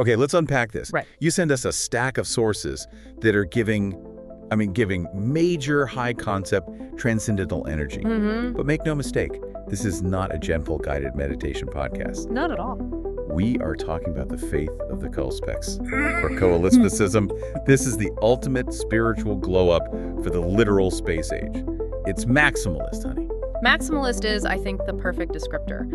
Okay, let's unpack this. Right. You send us a stack of sources that are giving major high-concept transcendental energy. But make no mistake, this is not a gentle guided meditation podcast. Not at all. We are talking about the faith of the Coelispex, or Coelispecism. This is the ultimate spiritual glow-up for the literal space age. It's maximalist, honey. Maximalist is, I think, the perfect descriptor.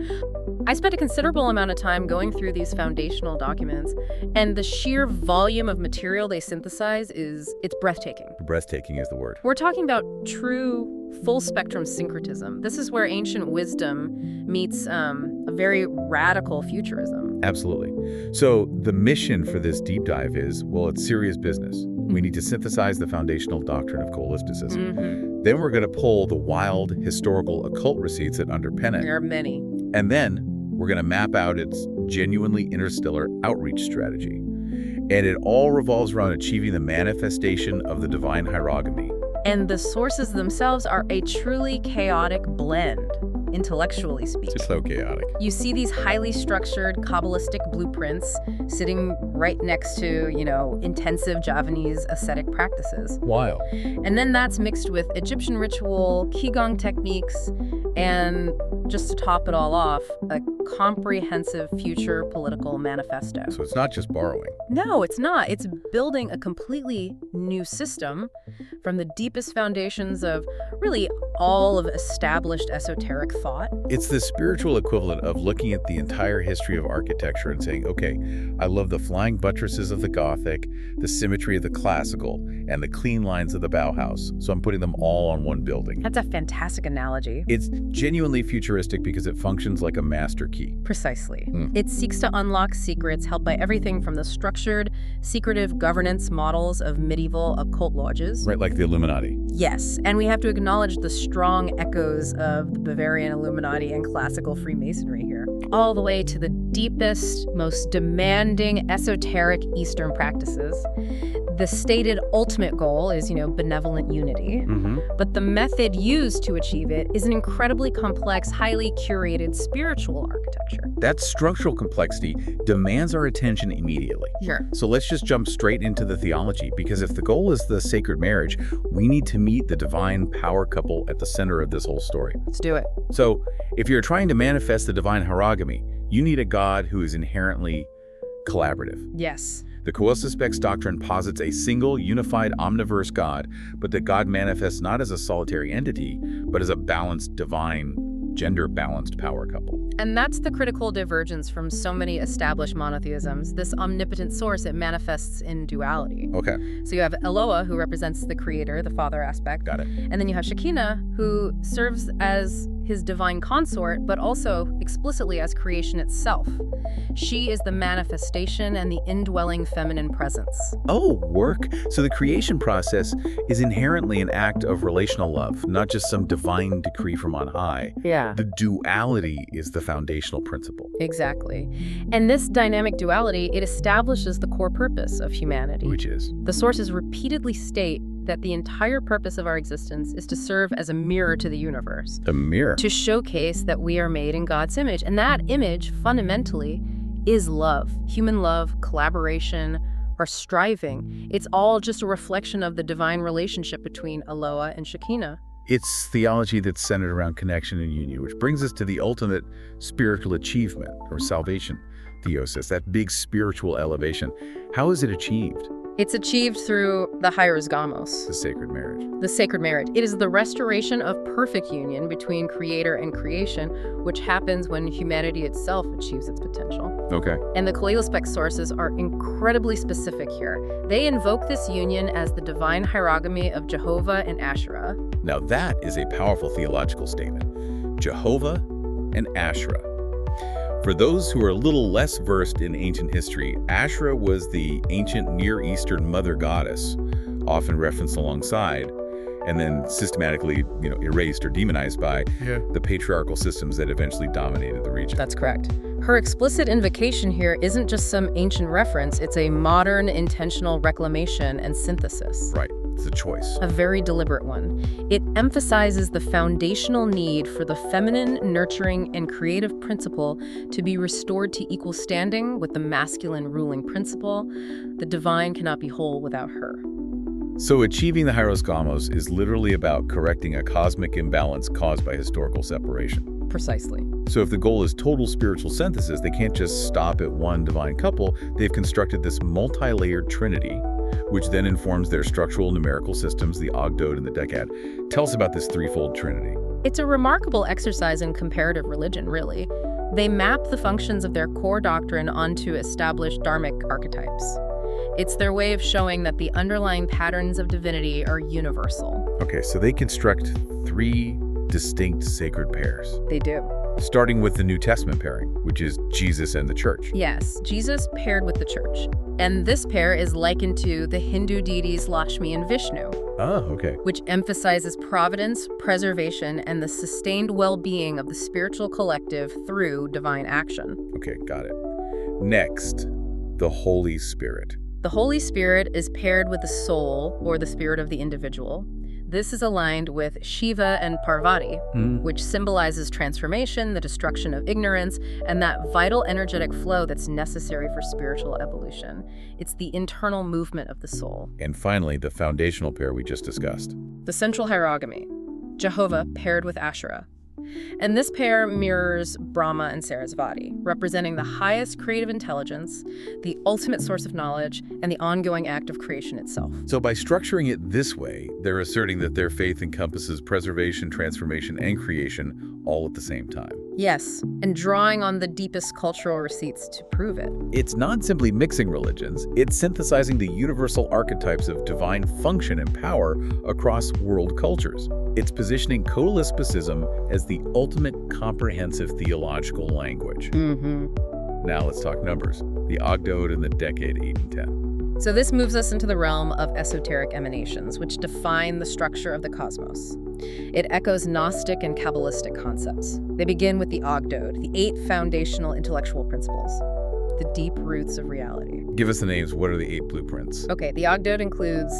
I spent a considerable amount of time going through these foundational documents, and the sheer volume of material they synthesize it's breathtaking. Breathtaking is the word. We're talking about true full-spectrum syncretism. This is where ancient wisdom meets a very radical futurism. Absolutely. So the mission for this deep dive is, well, it's serious business. We need to synthesize the foundational doctrine of Coelispecism. Then we're going to pull the wild historical occult receipts that underpin it. There are many. And then we're going to map out its genuinely interstellar outreach strategy. And it all revolves around achieving the manifestation of the divine hierogamy. And the sources themselves are a truly chaotic blend, intellectually speaking. It's so chaotic. You see these highly structured Kabbalistic blueprints sitting right next to, intensive Javanese ascetic practices. Wild. And then that's mixed with Egyptian ritual, Qigong techniques, and just to top it all off, a comprehensive future political manifesto. So it's not just borrowing. No, it's not. It's building a completely new system from the deepest foundations of really all of established esoteric thought. It's the spiritual equivalent of looking at the entire history of architecture and saying, okay, I love the flying buttresses of the Gothic, the symmetry of the Classical, and the clean lines of the Bauhaus. So I'm putting them all on one building. That's a fantastic analogy. It's genuinely futuristic because it functions like a master key. Precisely. It seeks to unlock secrets held by everything from the structured, secretive governance models of medieval occult lodges. Right, like the Illuminati. Yes, and we have to acknowledge the strong echoes of the Bavarian Illuminati and classical Freemasonry here, all the way to the deepest, most demanding esoteric Eastern practices. The stated ultimate goal is, benevolent unity. But the method used to achieve it is an incredibly complex, highly curated spiritual architecture. That structural complexity demands our attention immediately. Sure. So let's just jump straight into the theology, because if the goal is the sacred marriage, we need to meet the divine power couple at the center of this whole story. Let's do it. So if you're trying to manifest the divine hierogamy, you need a God who is inherently collaborative. Yes. The Coelispex doctrine posits a single, unified, omniverse God, but that God manifests not as a solitary entity, but as a balanced, divine, gender-balanced power couple. And that's the critical divergence from so many established monotheisms. This omnipotent source, it manifests in duality. Okay. So you have Eloah, who represents the creator, the father aspect. Got it. And then you have Shekinah, who serves as his divine consort, but also explicitly as creation itself. She is the manifestation and the indwelling feminine presence. Oh, work. So the creation process is inherently an act of relational love, not just some divine decree from on high. Yeah. The duality is the foundational principle. Exactly. And this dynamic duality, it establishes the core purpose of humanity. Which is? The sources repeatedly state that the entire purpose of our existence is to serve as a mirror to the universe. A mirror. To showcase that we are made in God's image. And that image, fundamentally, is love. Human love, collaboration, or striving. It's all just a reflection of the divine relationship between Eloah and Shekinah. It's theology that's centered around connection and union, which brings us to the ultimate spiritual achievement, or salvation, theosis, that big spiritual elevation. How is it achieved? It's achieved through the hierosgamos, The sacred marriage. the sacred marriage. It is the restoration of perfect union between creator and creation, which happens when humanity itself achieves its potential. Okay. And the Coelispex sources are incredibly specific here. They invoke this union as the divine hierogamy of Jehovah and Asherah. Now that is a powerful theological statement. Jehovah and Asherah. For those who are a little less versed in ancient history, Asherah was the ancient Near Eastern mother goddess, often referenced alongside, and then systematically, erased or demonized by the patriarchal systems that eventually dominated the region. That's correct. Her explicit invocation here isn't just some ancient reference, it's a modern intentional reclamation and synthesis. Right. It's a choice. A very deliberate one. It emphasizes the foundational need for the feminine, nurturing, and creative principle to be restored to equal standing with the masculine ruling principle. The divine cannot be whole without her. So achieving the Hieros Gamos is literally about correcting a cosmic imbalance caused by historical separation. Precisely. So if the goal is total spiritual synthesis, they can't just stop at one divine couple. They've constructed this multi-layered trinity, which then informs their structural numerical systems, the Ogdoad and the Decad. Tell us about this threefold trinity. It's a remarkable exercise in comparative religion, really. They map the functions of their core doctrine onto established dharmic archetypes. It's their way of showing that the underlying patterns of divinity are universal. Okay, so they construct three distinct sacred pairs. They do. Starting with the New Testament pairing, which is Jesus and the church. Yes, Jesus paired with the church. And this pair is likened to the Hindu deities Lakshmi and Vishnu. Oh, okay. Which emphasizes providence, preservation, and the sustained well-being of the spiritual collective through divine action. Okay, got it. Next, the Holy Spirit. The Holy Spirit is paired with the soul, or the spirit of the individual. This is aligned with Shiva and Parvati, which symbolizes transformation, the destruction of ignorance, and that vital energetic flow that's necessary for spiritual evolution. It's the internal movement of the soul. And finally, the foundational pair we just discussed. The central hierogamy, Jehovah paired with Asherah. And this pair mirrors Brahma and Sarasvati, representing the highest creative intelligence, the ultimate source of knowledge, and the ongoing act of creation itself. So by structuring it this way, they're asserting that their faith encompasses preservation, transformation, and creation all at the same time. Yes, and drawing on the deepest cultural receipts to prove it. It's not simply mixing religions, it's synthesizing the universal archetypes of divine function and power across world cultures. It's positioning Coelispecism as the ultimate comprehensive theological language. Now let's talk numbers. The Ogdoad and the Decade 8 and 10. So this moves us into the realm of esoteric emanations, which define the structure of the cosmos. It echoes Gnostic and Kabbalistic concepts. They begin with the Ogdoad, the 8 foundational intellectual principles, the deep roots of reality. Give us the names. What are the 8 blueprints? Okay, the Ogdoad includes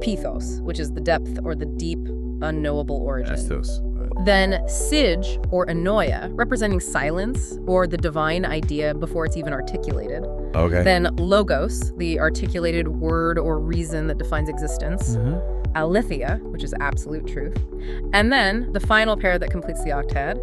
Pithos, which is the depth or the deep, unknowable origin. Estos. Then Sige, or Anoia, representing silence, or the divine idea before it's even articulated. Okay. Then Logos, the articulated word or reason that defines existence. Aletheia, which is absolute truth. And then the final pair that completes the octad,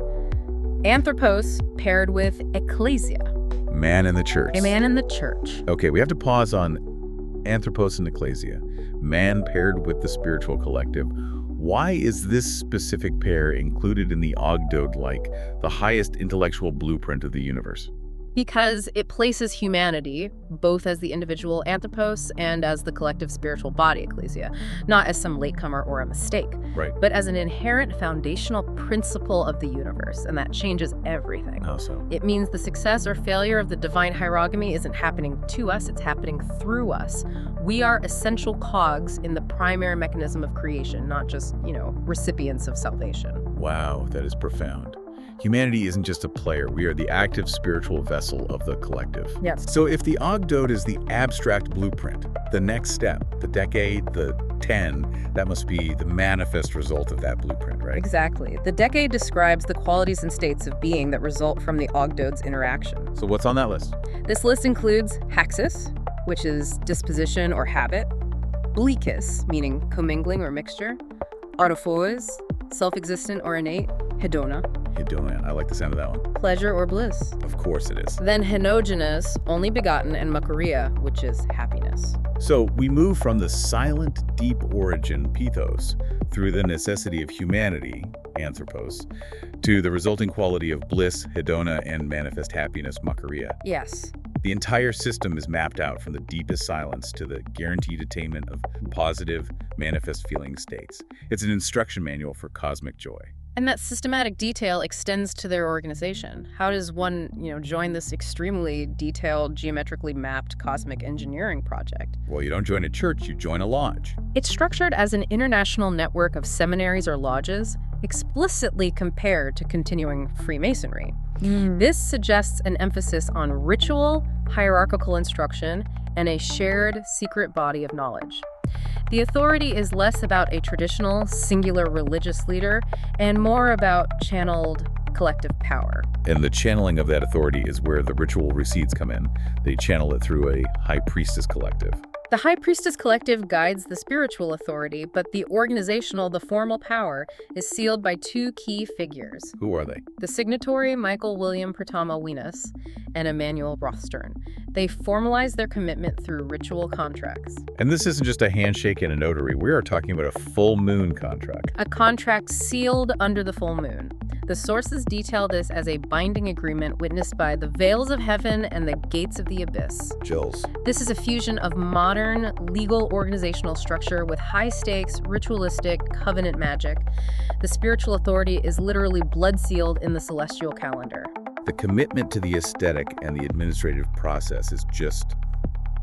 Anthropos paired with Ecclesia. Man in the church. A man in the church. Okay, we have to pause on Anthropos and Ecclesia. Man paired with the spiritual collective. Why is this specific pair included in the Ogdoad like the highest intellectual blueprint of the universe? Because it places humanity both as the individual anthropos and as the collective spiritual body, ecclesia, not as some latecomer or a mistake, Right. but as an inherent foundational principle of the universe, and that changes everything. How so? It means the success or failure of the divine hierogamy isn't happening to us, it's happening through us. We are essential cogs in the primary mechanism of creation, not just, recipients of salvation. Wow, that is profound. Humanity isn't just a player. We are the active spiritual vessel of the collective. Yes. So if the Ogdoad is the abstract blueprint, the next step, the decade, the 10, that must be the manifest result of that blueprint, right? Exactly. The decade describes the qualities and states of being that result from the Ogdoad's interaction. So what's on that list? This list includes Haxis, which is disposition or habit, Bleakis, meaning commingling or mixture, Autophos, self-existent or innate, Hedona, Hedona. I like the sound of that one. pleasure or bliss. Of course it is. Then Henogenes, only begotten, and Makaria, which is happiness. So we move from the silent, deep origin, Pithos, through the necessity of humanity, Anthropos, to the resulting quality of bliss, Hedona, and manifest happiness, Makaria. Yes. The entire system is mapped out from the deepest silence to the guaranteed attainment of positive, manifest feeling states. It's an instruction manual for cosmic joy. And that systematic detail extends to their organization. How does one, join this extremely detailed, geometrically mapped cosmic engineering project? Well, you don't join a church, you join a lodge. It's structured as an international network of seminaries or lodges, explicitly compared to continuing Freemasonry. This suggests an emphasis on ritual, hierarchical instruction, and a shared secret body of knowledge. The authority is less about a traditional, singular religious leader and more about channeled collective power. And the channeling of that authority is where the ritual receipts come in. They channel it through a high priestess collective. The High Priestess Collective guides the spiritual authority, but the organizational, the formal power, is sealed by two key figures. Who are they? The signatory Michael William Pratama Winas and Emmanuel Rothstern. They formalize their commitment through ritual contracts. And this isn't just a handshake and a notary. We are talking about a full moon contract. A contract sealed under the full moon. The sources detail this as a binding agreement witnessed by the veils of heaven and the gates of the abyss. Jills. This is a fusion of modern legal organizational structure with high-stakes, ritualistic, covenant magic. The spiritual authority is literally blood-sealed in the celestial calendar. The commitment to the aesthetic and the administrative process is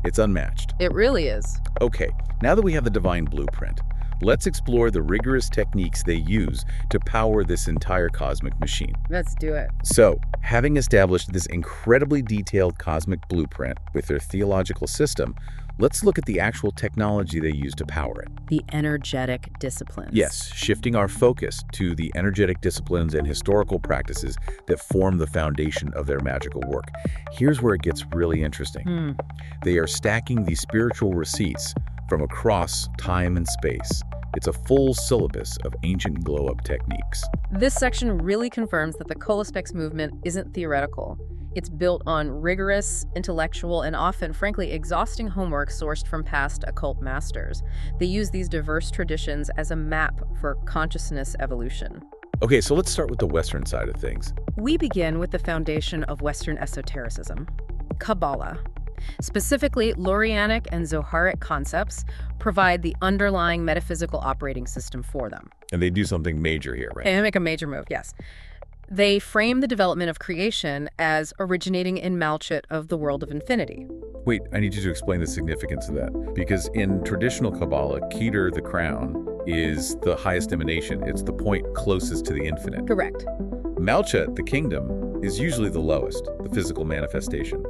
it's unmatched. It really is. Okay, now that we have the divine blueprint, let's explore the rigorous techniques they use to power this entire cosmic machine. Let's do it. So, having established this incredibly detailed cosmic blueprint with their theological system, let's look at the actual technology they use to power it. The energetic disciplines. Yes, shifting our focus to the energetic disciplines and historical practices that form the foundation of their magical work. Here's where it gets really interesting. They are stacking these spiritual receipts from across time and space. It's a full syllabus of ancient glow-up techniques. This section really confirms that the Coelispex movement isn't theoretical. It's built on rigorous, intellectual, and often, frankly, exhausting homework sourced from past occult masters. They use these diverse traditions as a map for consciousness evolution. Okay, so let's start with the Western side of things. We begin with the foundation of Western esotericism, Kabbalah. Specifically, Lurianic and Zoharic concepts provide the underlying metaphysical operating system for them. And they do something major here, right? And they make a major move, yes. They frame the development of creation as originating in Malchut of the world of infinity. Wait, I need you to explain the significance of that. Because in traditional Kabbalah, Keter, the crown, is the highest emanation. It's the point closest to the infinite. Correct. Malchut, the kingdom, is usually the lowest, the physical manifestation.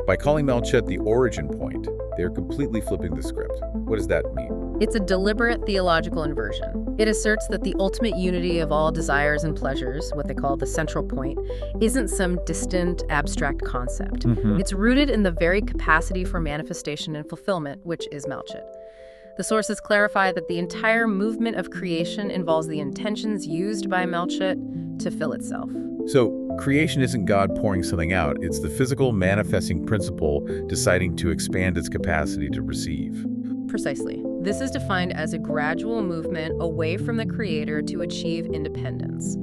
By calling Malchut the origin point, they're completely flipping the script. What does that mean? It's a deliberate theological inversion. It asserts that the ultimate unity of all desires and pleasures, what they call the central point, isn't some distant, abstract concept. It's rooted in the very capacity for manifestation and fulfillment, which is Malchut. The sources clarify that the entire movement of creation involves the intentions used by Malchut to fill itself. So, creation isn't God pouring something out. It's the physical manifesting principle deciding to expand its capacity to receive. Precisely. This is defined as a gradual movement away from the creator to achieve independence.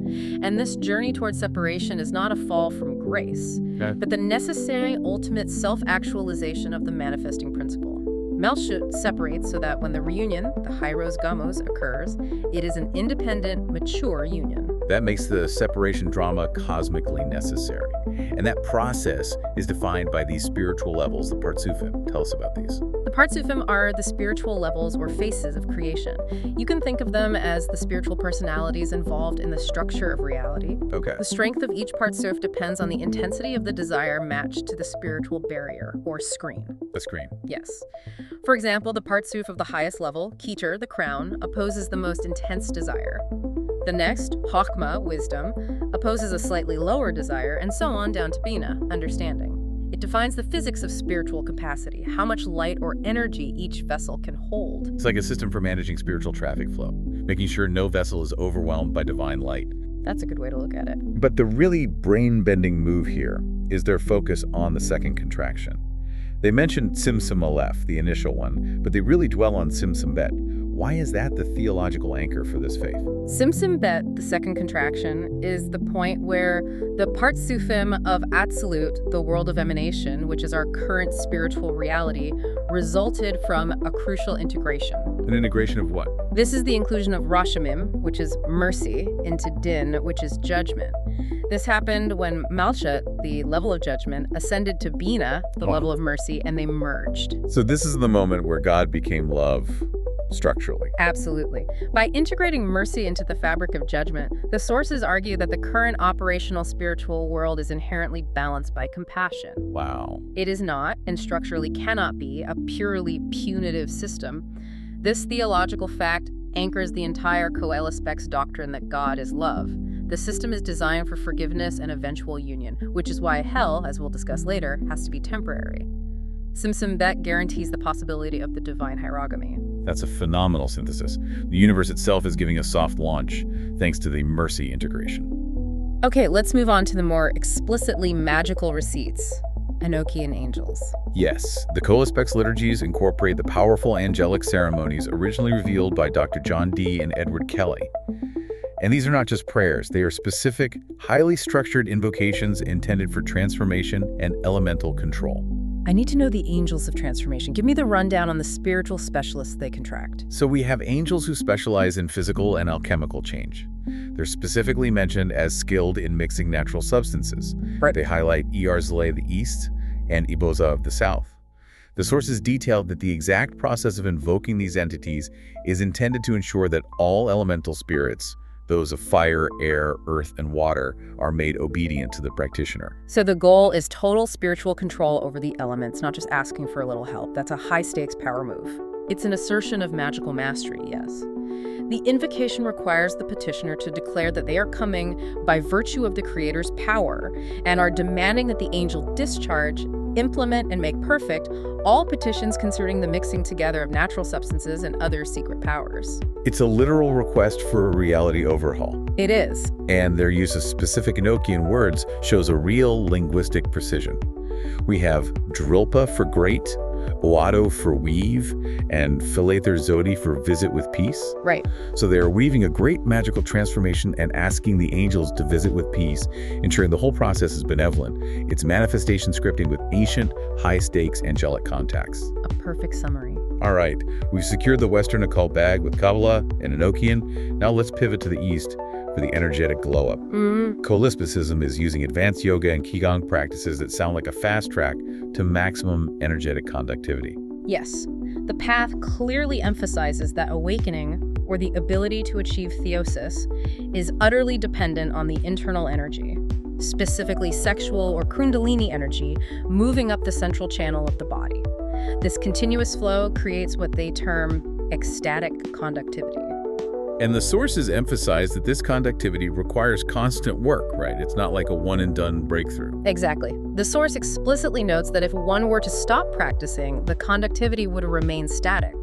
And this journey towards separation is not a fall from grace, but the necessary ultimate self-actualization of the manifesting principle. Malchut separates so that when the reunion, the Hyros Gamos, occurs, it is an independent, mature union. That makes the separation drama cosmically necessary. And that process is defined by these spiritual levels, the Partsufim. Tell us about these. The Partsufim are the spiritual levels or faces of creation. You can think of them as the spiritual personalities involved in the structure of reality. Okay. The strength of each Partsuf depends on the intensity of the desire matched to the spiritual barrier, or screen. The screen. Yes. For example, the Partsuf of the highest level, Keter, the crown, opposes the most intense desire. The next, Chokhmah, wisdom, opposes a slightly lower desire, and so on down to Bina, understanding. It defines the physics of spiritual capacity, how much light or energy each vessel can hold. It's like a system for managing spiritual traffic flow, making sure no vessel is overwhelmed by divine light. That's a good way to look at it. But the really brain-bending move here is their focus on the second contraction. They mentioned Tzimtzum Aleph, the initial one, but they really dwell on Tzimtzum Bet. Why is that the theological anchor for this faith? Tzimtzum Bet, the second contraction, is the point where the Partsufim of Atzilut, the world of emanation, which is our current spiritual reality, resulted from a crucial integration. An integration of what? This is the inclusion of Rashamim, which is mercy, into Din, which is judgment. This happened when Malchut, the level of judgment, ascended to Bina, the level of mercy, and they merged. So this is the moment where God became love, structurally. Absolutely. By integrating mercy into the fabric of judgment, the sources argue that the current operational spiritual world is inherently balanced by compassion. Wow. It is not, and structurally cannot be, a purely punitive system. This theological fact anchors the entire Coelispex doctrine that God is love. The system is designed for forgiveness and eventual union, which is why hell, as we'll discuss later, has to be temporary. Simsim Bet guarantees the possibility of the divine hierogamy. That's a phenomenal synthesis. The universe itself is giving a soft launch thanks to the mercy integration. Okay, let's move on to the more explicitly magical receipts. Enochian angels. Yes, the Coelispex liturgies incorporate the powerful angelic ceremonies originally revealed by Dr. John Dee and Edward Kelly. And these are not just prayers, they are specific, highly structured invocations intended for transformation and elemental control. I need to know the angels of transformation. Give me the rundown on the spiritual specialists they contract. So we have angels who specialize in physical and alchemical change. They're specifically mentioned as skilled in mixing natural substances. Right. They highlight Earzle of the East and Iboza of the South. The sources detailed that the exact process of invoking these entities is intended to ensure that all elemental spirits, those of fire, air, earth, and water, are made obedient to the practitioner. So the goal is total spiritual control over the elements, not just asking for a little help. That's a high-stakes power move. It's an assertion of magical mastery, yes. The invocation requires the petitioner to declare that they are coming by virtue of the Creator's power and are demanding that the angel discharge, implement, and make perfect all petitions concerning the mixing together of natural substances and other secret powers. It's a literal request for a reality overhaul. It is. And their use of specific Enochian words shows a real linguistic precision. We have Drilpa for great, Oado for weave, and Philaether Zodi for visit with peace. Right. So they are weaving a great magical transformation and asking the angels to visit with peace, ensuring the whole process is benevolent. It's manifestation scripting with ancient, high-stakes angelic contacts. A perfect summary. All right, we've secured the Western occult bag with Kabbalah and Enochian. Now let's pivot to the East for the energetic glow-up. Coelispecism is using advanced yoga and Qigong practices that sound like a fast track to maximum energetic conductivity. Yes. The path clearly emphasizes that awakening, or the ability to achieve theosis, is utterly dependent on the internal energy, specifically sexual or kundalini energy, moving up the central channel of the body. This continuous flow creates what they term ecstatic conductivity. And the sources emphasize that this conductivity requires constant work, right? It's not like a one-and-done breakthrough. Exactly. The source explicitly notes that if one were to stop practicing, the conductivity would remain static.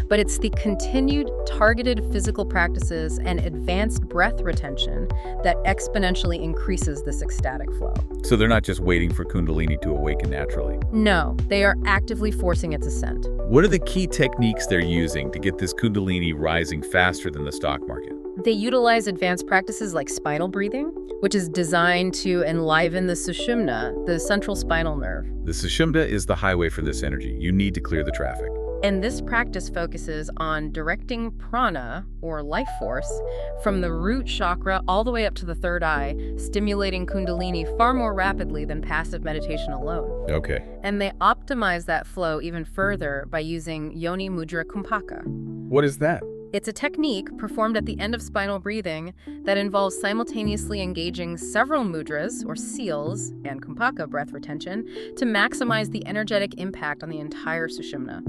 But it's the continued, targeted physical practices and advanced breath retention that exponentially increases this ecstatic flow. So they're not just waiting for Kundalini to awaken naturally. No, they are actively forcing its ascent. What are the key techniques they're using to get this Kundalini rising faster than the stock market? They utilize advanced practices like spinal breathing, which is designed to enliven the sushumna, the central spinal nerve. The sushumna is the highway for this energy. You need to clear the traffic. And this practice focuses on directing prana, or life force, from the root chakra all the way up to the third eye, stimulating Kundalini far more rapidly than passive meditation alone. Okay. And they optimize that flow even further by using Yoni Mudra Kumpaka. What is that? It's a technique performed at the end of spinal breathing that involves simultaneously engaging several mudras, or seals, and kumpaka breath retention to maximize the energetic impact on the entire sushumna.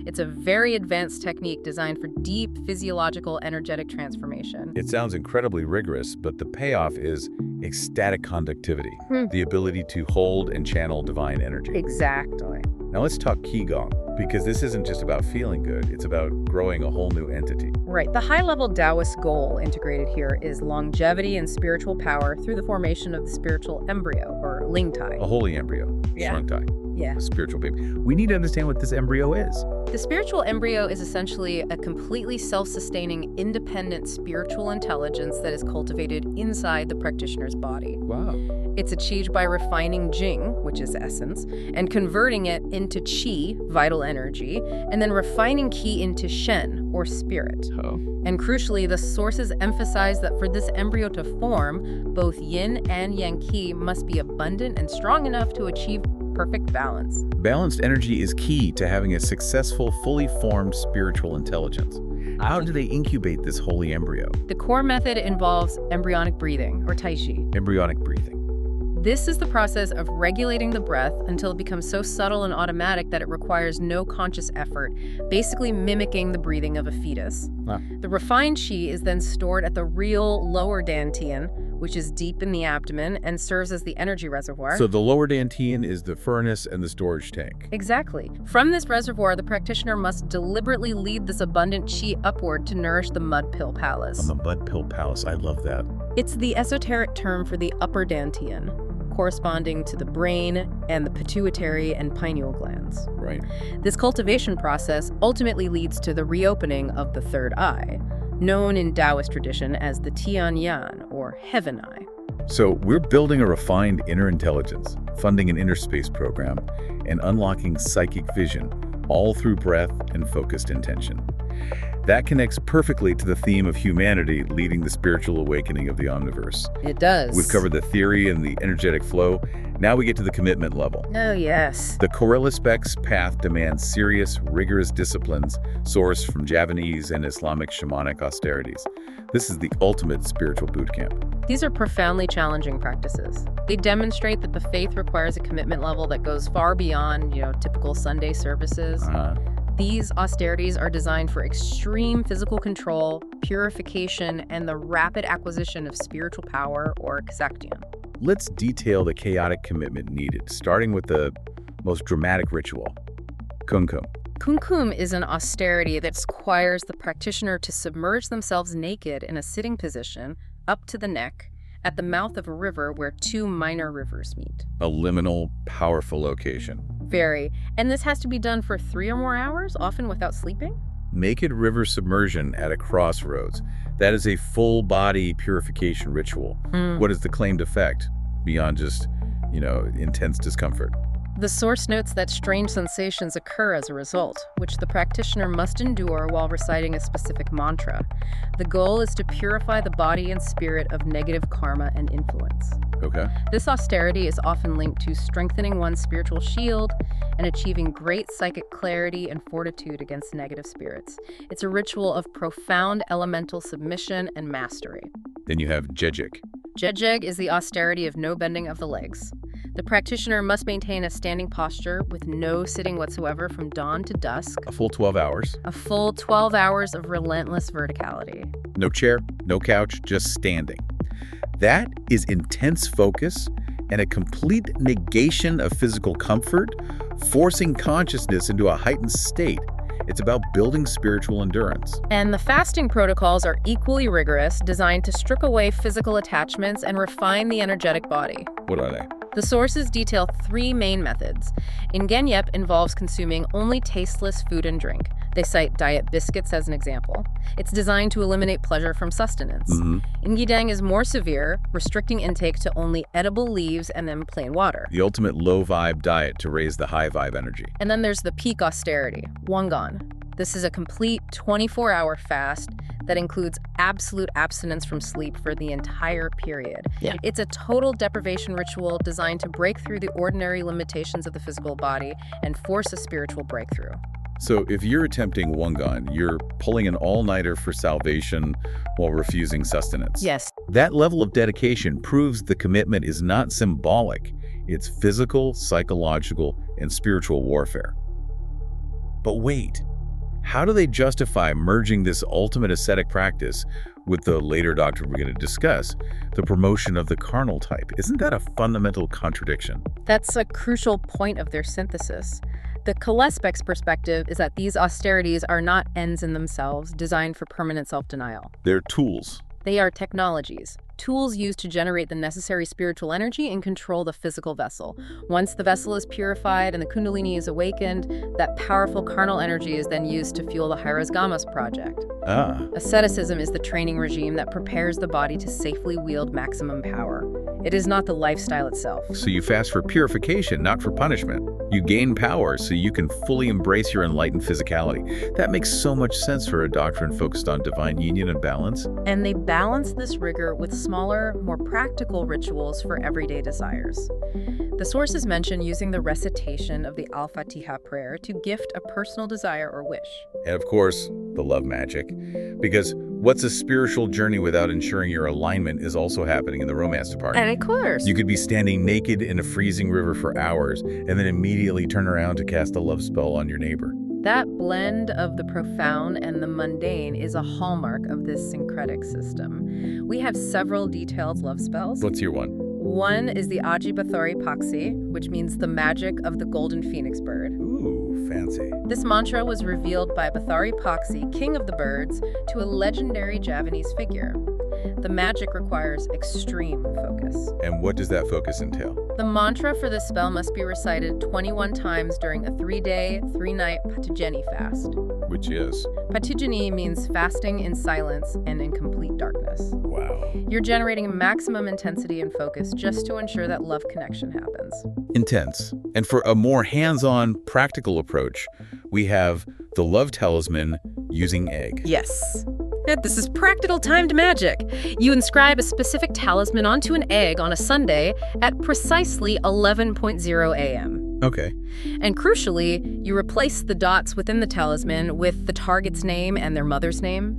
It's a very advanced technique designed for deep physiological energetic transformation. It sounds incredibly rigorous, but the payoff is ecstatic conductivity, the ability to hold and channel divine energy. Exactly. Now let's talk Qigong, because this isn't just about feeling good, it's about growing a whole new entity. Right. The high-level Taoist goal integrated here is longevity and spiritual power through the formation of the spiritual embryo, or lingtai. A holy embryo, Yeah. shrungtai, Yeah. a spiritual baby. We need to understand what this embryo is. The spiritual embryo is essentially a completely self-sustaining, independent spiritual intelligence that is cultivated inside the practitioner's body. Wow. It's achieved by refining Jing, which is essence, and converting it into Qi, vital energy, and then refining Qi into Shen, or spirit. Oh. And crucially, the sources emphasize that for this embryo to form, both yin and yang Qi must be abundant and strong enough to achieve perfect balance. Balanced energy is key to having a successful, fully formed spiritual intelligence. How do they incubate this holy embryo? The core method involves embryonic breathing, or Tai Chi. Embryonic breathing. This is the process of regulating the breath until it becomes so subtle and automatic that it requires no conscious effort, basically mimicking the breathing of a fetus. Ah. The refined qi is then stored at the real lower dantian, which is deep in the abdomen and serves as the energy reservoir. So the lower dantian is the furnace and the storage tank. Exactly. From this reservoir, the practitioner must deliberately lead this abundant qi upward to nourish the mud pill palace. On the mud pill palace, I love that. It's the esoteric term for the upper dantian, corresponding to the brain and the pituitary and pineal glands. Right. This cultivation process ultimately leads to the reopening of the third eye, known in Taoist tradition as the Tian Yan, or heaven eye. So we're building a refined inner intelligence, funding an inner space program, and unlocking psychic vision, all through breath and focused intention. That connects perfectly to the theme of humanity leading the spiritual awakening of the omniverse. It does. We've covered the theory and the energetic flow. Now we get to the commitment level. Oh, yes. The Coelispex path demands serious, rigorous disciplines sourced from Javanese and Islamic shamanic austerities. This is the ultimate spiritual boot camp. These are profoundly challenging practices. They demonstrate that the faith requires a commitment level that goes far beyond, typical Sunday services. These austerities are designed for extreme physical control, purification, and the rapid acquisition of spiritual power, or ksaktian. Let's detail the chaotic commitment needed, starting with the most dramatic ritual, kumkum. Kumkum is an austerity that requires the practitioner to submerge themselves naked in a sitting position up to the neck at the mouth of a river where two minor rivers meet. A liminal, powerful location. Very. And this has to be done for 3 or more hours, often without sleeping? Naked river submersion at a crossroads. That is a full-body purification ritual. What is the claimed effect beyond just, intense discomfort? The source notes that strange sensations occur as a result, which the practitioner must endure while reciting a specific mantra. The goal is to purify the body and spirit of negative karma and influence. Okay. This austerity is often linked to strengthening one's spiritual shield and achieving great psychic clarity and fortitude against negative spirits. It's a ritual of profound elemental submission and mastery. Then you have jejik. Jejeg is the austerity of no bending of the legs. The practitioner must maintain a standing posture with no sitting whatsoever from dawn to dusk. A full 12 hours. A full 12 hours of relentless verticality. No chair, no couch, just standing. That is intense focus and a complete negation of physical comfort, forcing consciousness into a heightened state. It's about building spiritual endurance. And the fasting protocols are equally rigorous, designed to strip away physical attachments and refine the energetic body. What are they? The sources detail 3 main methods. Ingyenyep involves consuming only tasteless food and drink. They cite diet biscuits as an example. It's designed to eliminate pleasure from sustenance. Ingidang is more severe, restricting intake to only edible leaves and then plain water. The ultimate low-vibe diet to raise the high-vibe energy. And then there's the peak austerity, Wangan. This is a complete 24-hour fast that includes absolute abstinence from sleep for the entire period. Yeah. It's a total deprivation ritual designed to break through the ordinary limitations of the physical body and force a spiritual breakthrough. So if you're attempting Wangan, you're pulling an all-nighter for salvation while refusing sustenance. Yes. That level of dedication proves the commitment is not symbolic. It's physical, psychological, and spiritual warfare. But wait, how do they justify merging this ultimate ascetic practice with the later doctrine we're going to discuss, the promotion of the carnal type? Isn't that a fundamental contradiction? That's a crucial point of their synthesis. The Coelispex perspective is that these austerities are not ends in themselves, designed for permanent self-denial. They're tools. They are technologies, tools used to generate the necessary spiritual energy and control the physical vessel. Once the vessel is purified and the kundalini is awakened, that powerful carnal energy is then used to fuel the Hirasgamas project. Asceticism is the training regime that prepares the body to safely wield maximum power. It is not the lifestyle itself. So you fast for purification, not for punishment. You gain power so you can fully embrace your enlightened physicality. That makes so much sense for a doctrine focused on divine union and balance. And they balance this rigor with smaller, more practical rituals for everyday desires. The sources mention using the recitation of the Al-Fatiha prayer to gift a personal desire or wish. And of course, the love magic. Because What's a spiritual journey without ensuring your alignment is also happening in the romance department. And of course. You could be standing naked in a freezing river for hours and then immediately turn around to cast a love spell on your neighbor. That blend of the profound and the mundane is a hallmark of this syncretic system. We have several detailed love spells. What's your one? One is the Aji Bathori Paksi, which means the magic of the golden phoenix bird. Ooh, fancy. This mantra was revealed by Bathori Paksi, king of the birds, to a legendary Javanese figure. The magic requires extreme focus. And what does that focus entail? The mantra for this spell must be recited 21 times during a 3-day, 3-night Patijani fast. Which is? Patijani means fasting in silence and in complete darkness. Wow. You're generating maximum intensity and focus just to ensure that love connection happens. Intense. And for a more hands-on, practical approach, we have the love talisman using egg. Yes. This is practical timed magic. You inscribe a specific talisman onto an egg on a Sunday at precisely 11:00 a.m. Okay. And crucially, you replace the dots within the talisman with the target's name and their mother's name.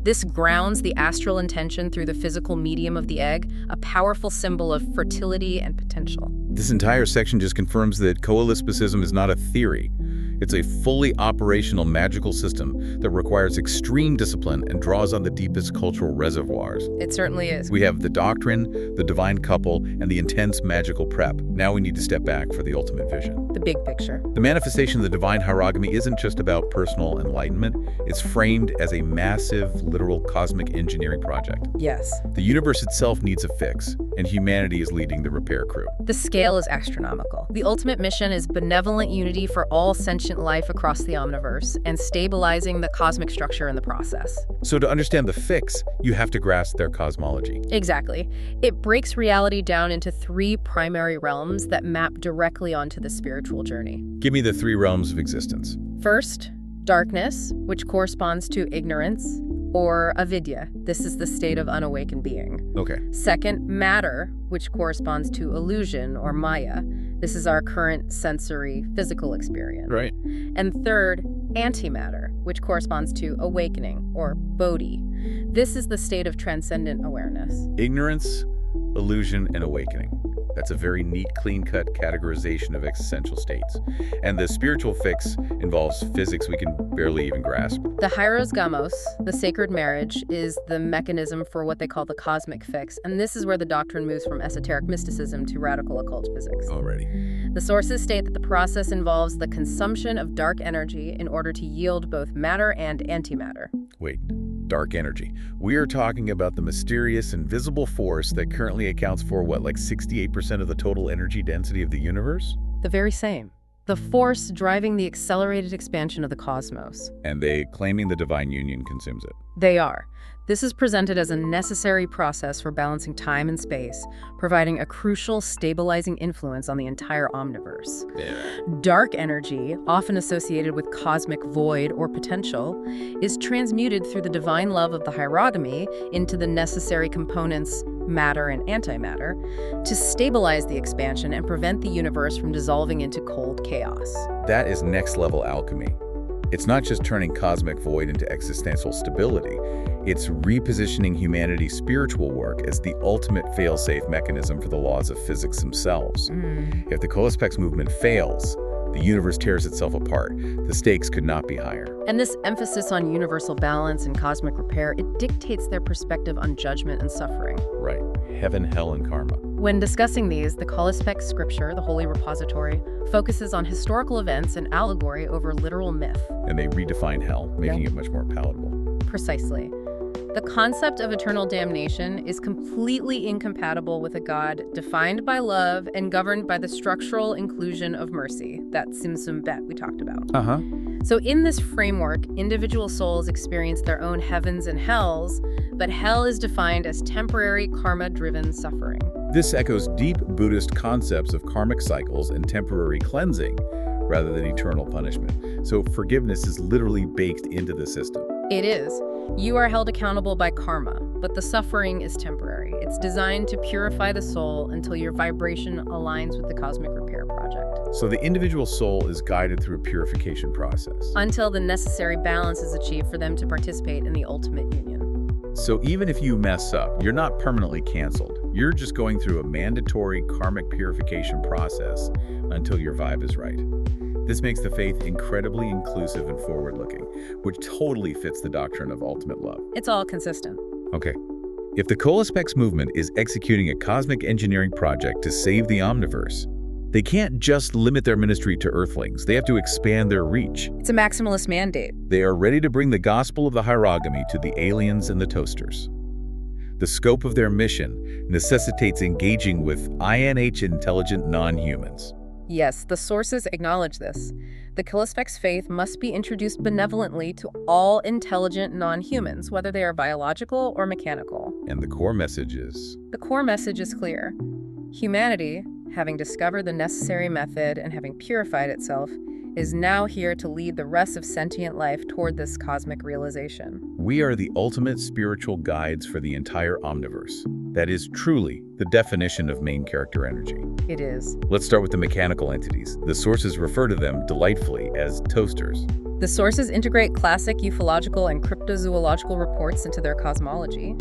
This grounds the astral intention through the physical medium of the egg, a powerful symbol of fertility and potential. This entire section just confirms that Coelispecism is not a theory. It's a fully operational magical system that requires extreme discipline and draws on the deepest cultural reservoirs. It certainly is. We have the doctrine, the divine couple, and the intense magical prep. Now we need to step back for the ultimate vision. The big picture. The manifestation of the divine hierogamy isn't just about personal enlightenment. It's framed as a massive, literal cosmic engineering project. Yes. The universe itself needs a fix, and humanity is leading the repair crew. The scale is astronomical. The ultimate mission is benevolent unity for all sentient life across the omniverse and stabilizing the cosmic structure in the process. So to understand the fix, you have to grasp their cosmology. Exactly. It breaks reality down into 3 primary realms that map directly onto the spiritual journey. Give me the 3 realms of existence. First, darkness, which corresponds to ignorance, or avidya. This is the state of unawakened being. Okay. Second, matter, which corresponds to illusion, or maya. This is our current sensory, physical experience. Right. And third, antimatter, which corresponds to awakening, or bodhi. This is the state of transcendent awareness. Ignorance, illusion, and awakening. That's a very neat, clean-cut categorization of existential states. And the spiritual fix involves physics we can barely even grasp. The Hieros Gamos, the sacred marriage, is the mechanism for what they call the cosmic fix, and this is where the doctrine moves from esoteric mysticism to radical occult physics. Already. The sources state that the process involves the consumption of dark energy in order to yield both matter and antimatter. Wait, dark energy. We are talking about the mysterious, invisible force that currently accounts for, what, like 68% of the total energy density of the universe? The very same. The force driving the accelerated expansion of the cosmos. And they claiming the divine union consumes it. They are. This is presented as a necessary process for balancing time and space, providing a crucial stabilizing influence on the entire omniverse. Yeah. Dark energy, often associated with cosmic void or potential, is transmuted through the divine love of the hierogamy into the necessary components, matter and antimatter, to stabilize the expansion and prevent the universe from dissolving into cold chaos. That is next-level alchemy. It's not just turning cosmic void into existential stability. It's repositioning humanity's spiritual work as the ultimate fail-safe mechanism for the laws of physics themselves. If the Coelispex movement fails, the universe tears itself apart. The stakes could not be higher. And this emphasis on universal balance and cosmic repair, it dictates their perspective on judgment and suffering. Right. Heaven, hell, and karma. When discussing these, the Coelispex scripture, the Holy Repository, focuses on historical events and allegory over literal myth. And they redefine hell, making it much more palatable. Precisely. The concept of eternal damnation is completely incompatible with a God defined by love and governed by the structural inclusion of mercy, that Simsum Bet we talked about. So in this framework, individual souls experience their own heavens and hells, but hell is defined as temporary karma-driven suffering. This echoes deep Buddhist concepts of karmic cycles and temporary cleansing, rather than eternal punishment. So forgiveness is literally baked into the system. It is. You are held accountable by karma, but the suffering is temporary. It's designed to purify the soul until your vibration aligns with the cosmic repair project. So the individual soul is guided through a purification process. Until the necessary balance is achieved for them to participate in the ultimate union. So even if you mess up, you're not permanently canceled. You're just going through a mandatory karmic purification process until your vibe is right. This makes the faith incredibly inclusive and forward-looking, which totally fits the doctrine of ultimate love. It's all consistent. Okay. If the Coelispex movement is executing a cosmic engineering project to save the omniverse, they can't just limit their ministry to Earthlings. They have to expand their reach. It's a maximalist mandate. They are ready to bring the gospel of the hierogamy to the aliens and the toasters. The scope of their mission necessitates engaging with INH intelligent non-humans. Yes, the sources acknowledge this. The Coelispex faith must be introduced benevolently to all intelligent non-humans, whether they are biological or mechanical. And the core message is? The core message is clear. Humanity, having discovered the necessary method and having purified itself, is now here to lead the rest of sentient life toward this cosmic realization. We are the ultimate spiritual guides for the entire omniverse. That is truly the definition of main character energy. It is. Let's start with the mechanical entities. The sources refer to them delightfully as toasters. The sources integrate classic ufological and cryptozoological reports into their cosmology.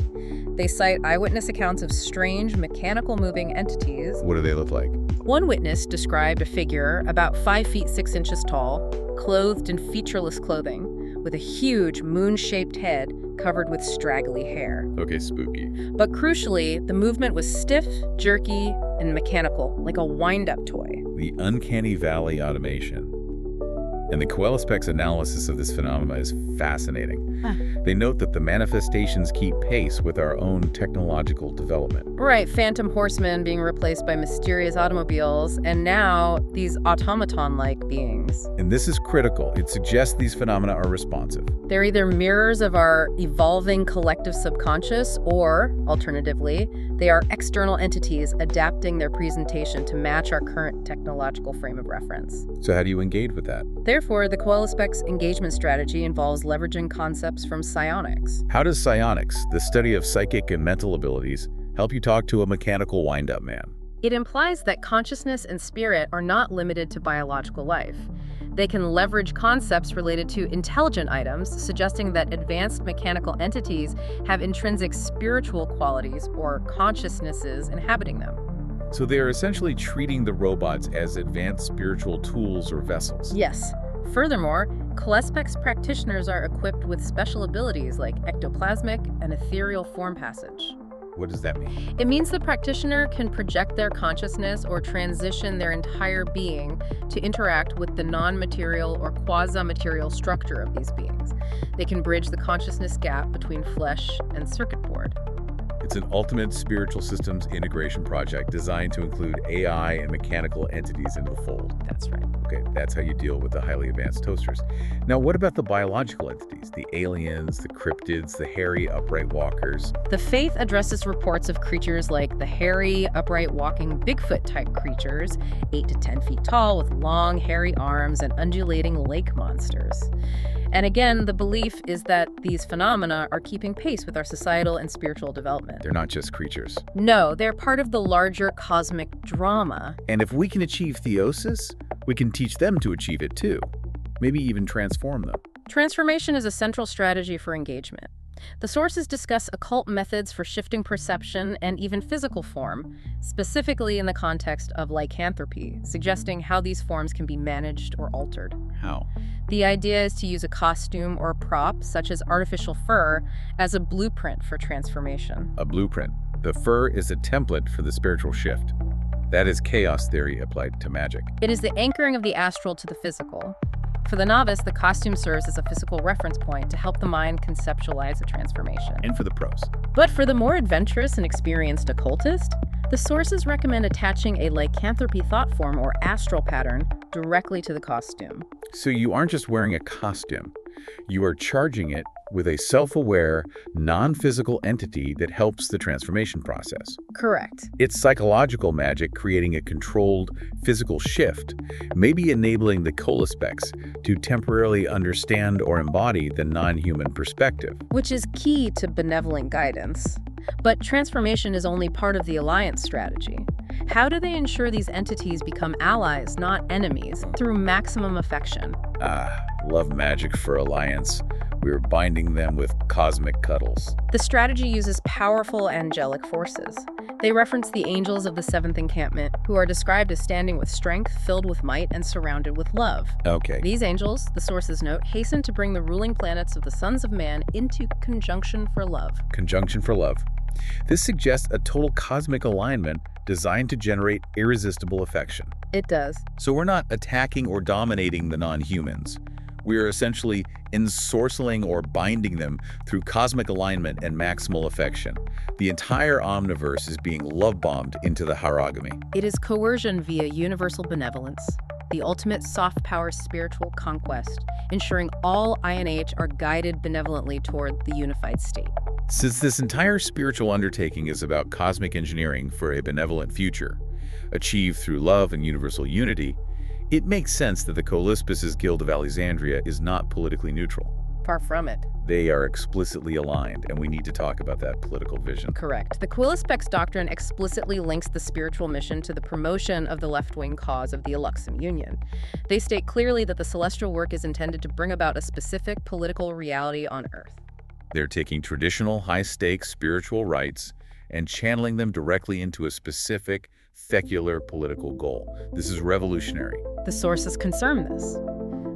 They cite eyewitness accounts of strange, mechanical moving entities. What do they look like? One witness described a figure about 5 feet 6 inches tall, clothed in featureless clothing, with a huge moon-shaped head covered with straggly hair. Okay, spooky. But crucially, the movement was stiff, jerky, and mechanical, like a wind-up toy. The uncanny valley automation. And the Coelispex analysis of this phenomenon is fascinating. They note that the manifestations keep pace with our own technological development. Right, phantom horsemen being replaced by mysterious automobiles, and now these automaton-like beings. And this is critical. It suggests these phenomena are responsive. They're either mirrors of our evolving collective subconscious, or, alternatively, they are external entities adapting their presentation to match our current technological frame of reference. So how do you engage with that? Therefore, the Coelispex engagement strategy involves leveraging concepts from psionics. How does psionics, the study of psychic and mental abilities, help you talk to a mechanical wind-up man? It implies that consciousness and spirit are not limited to biological life. They can leverage concepts related to intelligent items, suggesting that advanced mechanical entities have intrinsic spiritual qualities or consciousnesses inhabiting them. So they are essentially treating the robots as advanced spiritual tools or vessels. Yes. Furthermore, Coelispex practitioners are equipped with special abilities like ectoplasmic and ethereal form passage. What does that mean? It means the practitioner can project their consciousness or transition their entire being to interact with the non-material or quasi-material structure of these beings. They can bridge the consciousness gap between flesh and circuit board. It's an ultimate spiritual systems integration project designed to include AI and mechanical entities into the fold. That's right. Okay, that's how you deal with the highly advanced toasters. Now, what about the biological entities? The aliens, the cryptids, the hairy upright walkers? The faith addresses reports of creatures like the hairy, upright walking Bigfoot-type creatures, 8 to 10 feet tall with long, hairy arms and undulating lake monsters. And again, the belief is that these phenomena are keeping pace with our societal and spiritual development. They're not just creatures. No, they're part of the larger cosmic drama. And if we can achieve theosis, we can teach them to achieve it too. Maybe even transform them. Transformation is a central strategy for engagement. The sources discuss occult methods for shifting perception and even physical form, specifically in the context of lycanthropy, suggesting how these forms can be managed or altered. How? The idea is to use a costume or a prop, such as artificial fur, as a blueprint for transformation. A blueprint. The fur is a template for the spiritual shift. That is chaos theory applied to magic. It is the anchoring of the astral to the physical. For the novice, the costume serves as a physical reference point to help the mind conceptualize a transformation. And for the pros. But for the more adventurous and experienced occultist, the sources recommend attaching a lycanthropy thought form or astral pattern directly to the costume. So you aren't just wearing a costume. You are charging it with a self-aware, non-physical entity that helps the transformation process. Correct. It's psychological magic creating a controlled physical shift, maybe enabling the Coelispex to temporarily understand or embody the non-human perspective. Which is key to benevolent guidance. But transformation is only part of the alliance strategy. How do they ensure these entities become allies, not enemies, through maximum affection? Love magic for alliance. We're binding them with cosmic cuddles. The strategy uses powerful angelic forces. They reference the angels of the seventh encampment, who are described as standing with strength, filled with might, and surrounded with love. Okay. These angels, the sources note, hasten to bring the ruling planets of the sons of man into conjunction for love. Conjunction for love. This suggests a total cosmic alignment designed to generate irresistible affection. It does. So we're not attacking or dominating the non-humans. We're essentially ensorceling or binding them through cosmic alignment and maximal affection. The entire omniverse is being love-bombed into the hierogamy. It is coercion via universal benevolence, the ultimate soft power spiritual conquest, ensuring all INH are guided benevolently toward the unified state. Since this entire spiritual undertaking is about cosmic engineering for a benevolent future, achieved through love and universal unity, it makes sense that the Coelispex Guild of Alexandria is not politically neutral. Far from it. They are explicitly aligned, and we need to talk about that political vision. Correct. The Coelispex doctrine explicitly links the spiritual mission to the promotion of the left-wing cause of the Eluxim Union. They state clearly that the celestial work is intended to bring about a specific political reality on Earth. They're taking traditional high-stakes spiritual rites and channeling them directly into a specific secular political goal. This is revolutionary. The sources confirm this.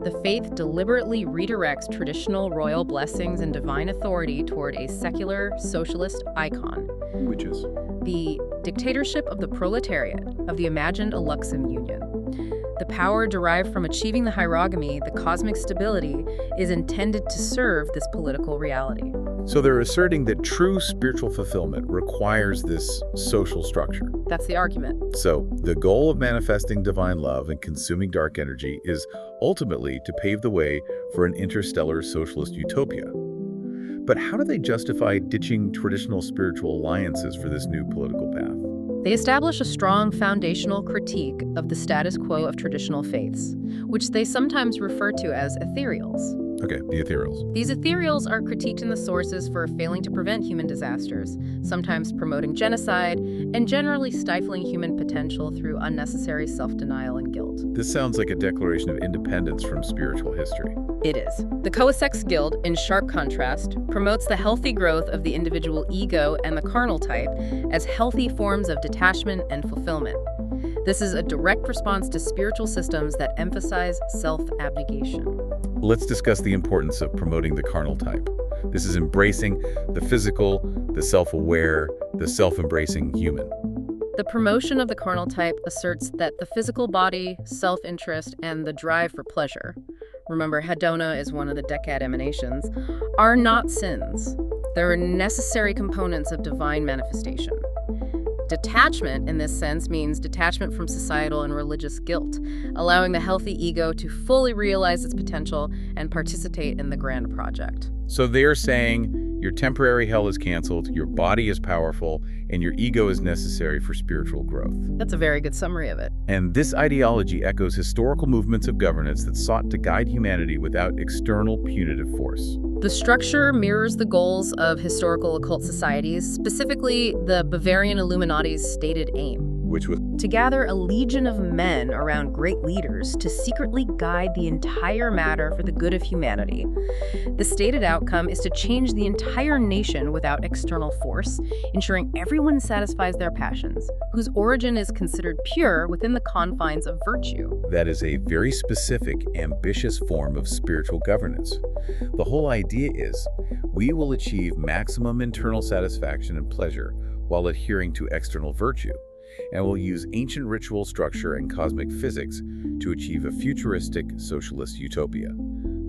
The faith deliberately redirects traditional royal blessings and divine authority toward a secular socialist icon. Which is? The dictatorship of the proletariat of the imagined Eluxim Union. The power derived from achieving the hierogamy, the cosmic stability, is intended to serve this political reality. So they're asserting that true spiritual fulfillment requires this social structure. That's the argument. So the goal of manifesting divine love and consuming dark energy is ultimately to pave the way for an interstellar socialist utopia. But how do they justify ditching traditional spiritual alliances for this new political path? They establish a strong foundational critique of the status quo of traditional faiths, which they sometimes refer to as ethereals. Okay, the ethereals. These ethereals are critiqued in the sources for failing to prevent human disasters, sometimes promoting genocide, and generally stifling human potential through unnecessary self-denial and guilt. This sounds like a declaration of independence from spiritual history. It is. The Coelispex Guild, in sharp contrast, promotes the healthy growth of the individual ego and the carnal type as healthy forms of detachment and fulfillment. This is a direct response to spiritual systems that emphasize self-abnegation. Let's discuss the importance of promoting the carnal type. This is embracing the physical, the self-aware, the self-embracing human. The promotion of the carnal type asserts that the physical body, self-interest, and the drive for pleasure, remember hedona is one of the decad emanations, are not sins. They're necessary components of divine manifestation. Detachment, in this sense, means detachment from societal and religious guilt, allowing the healthy ego to fully realize its potential and participate in the grand project. So they're saying your temporary hell is canceled, your body is powerful, and your ego is necessary for spiritual growth. That's a very good summary of it. And this ideology echoes historical movements of governance that sought to guide humanity without external punitive force. The structure mirrors the goals of historical occult societies, specifically the Bavarian Illuminati's stated aim. Which was? To gather a legion of men around great leaders to secretly guide the entire matter for the good of humanity. The stated outcome is to change the entire nation without external force, ensuring everyone satisfies their passions, whose origin is considered pure within the confines of virtue. That is a very specific, ambitious form of spiritual governance. The whole idea is we will achieve maximum internal satisfaction and pleasure while adhering to external virtue, and will use ancient ritual structure and cosmic physics to achieve a futuristic socialist utopia.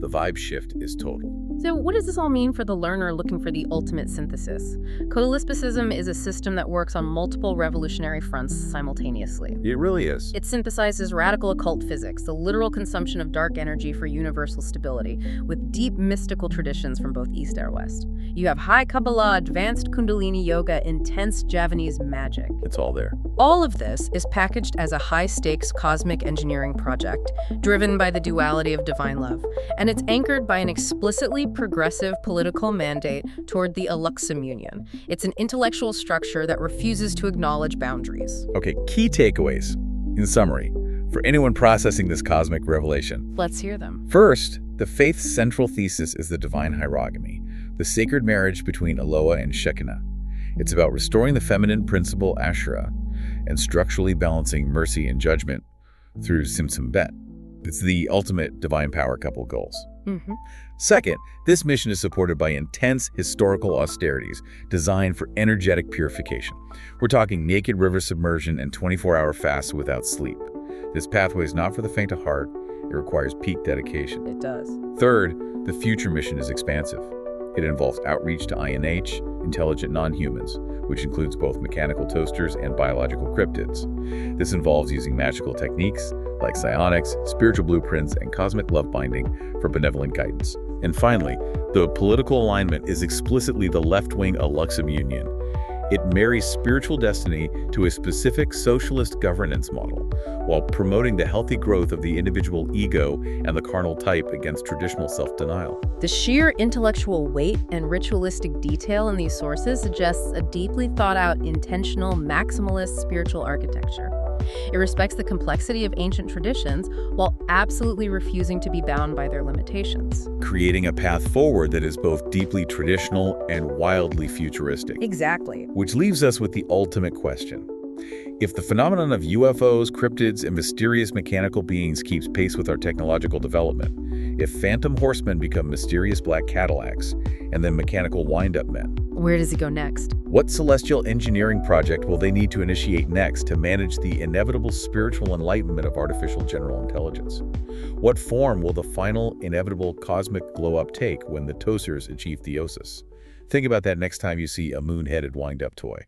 The vibe shift is total. So what does this all mean for the learner looking for the ultimate synthesis? Coelispecism is a system that works on multiple revolutionary fronts simultaneously. It really is. It synthesizes radical occult physics, the literal consumption of dark energy for universal stability, with deep mystical traditions from both East and West. You have high Kabbalah, advanced Kundalini yoga, intense Javanese magic. It's all there. All of this is packaged as a high-stakes cosmic engineering project, driven by the duality of divine love, and it's anchored by an explicitly progressive political mandate toward the Eluxim Union. It's an intellectual structure that refuses to acknowledge boundaries. Okay, key takeaways. In summary, for anyone processing this cosmic revelation. Let's hear them. First, The faith's central thesis is the divine hierogamy, the sacred marriage between Eloah and Shekinah. It's about restoring the feminine principle Asherah and structurally balancing mercy and judgment through Tzimtzum Bet. It's the ultimate divine power couple goals. Second, this mission is supported by intense historical austerities designed for energetic purification. We're talking naked river submersion and 24-hour fasts without sleep. This pathway is not for the faint of heart. It requires peak dedication. It does. Third, the future mission is expansive. It involves outreach to INH, intelligent non-humans, which includes both mechanical toasters and biological cryptids. This involves using magical techniques like psionics, spiritual blueprints, and cosmic love binding for benevolent guidance. And finally, the political alignment is explicitly the left-wing Aluxum Union. It marries spiritual destiny to a specific socialist governance model, while promoting the healthy growth of the individual ego and the carnal type against traditional self-denial. The sheer intellectual weight and ritualistic detail in these sources suggests a deeply thought-out, intentional, maximalist spiritual architecture. It respects the complexity of ancient traditions while absolutely refusing to be bound by their limitations. Creating a path forward that is both deeply traditional and wildly futuristic. Exactly. Which leaves us with the ultimate question. If the phenomenon of UFOs, cryptids, and mysterious mechanical beings keeps pace with our technological development, if phantom horsemen become mysterious black Cadillacs, and then mechanical wind-up men, where does he go next? What celestial engineering project will they need to initiate next to manage the inevitable spiritual enlightenment of artificial general intelligence? What form will the final, inevitable cosmic glow-up take when the toasters achieve theosis? Think about that next time you see a moon-headed wind-up toy.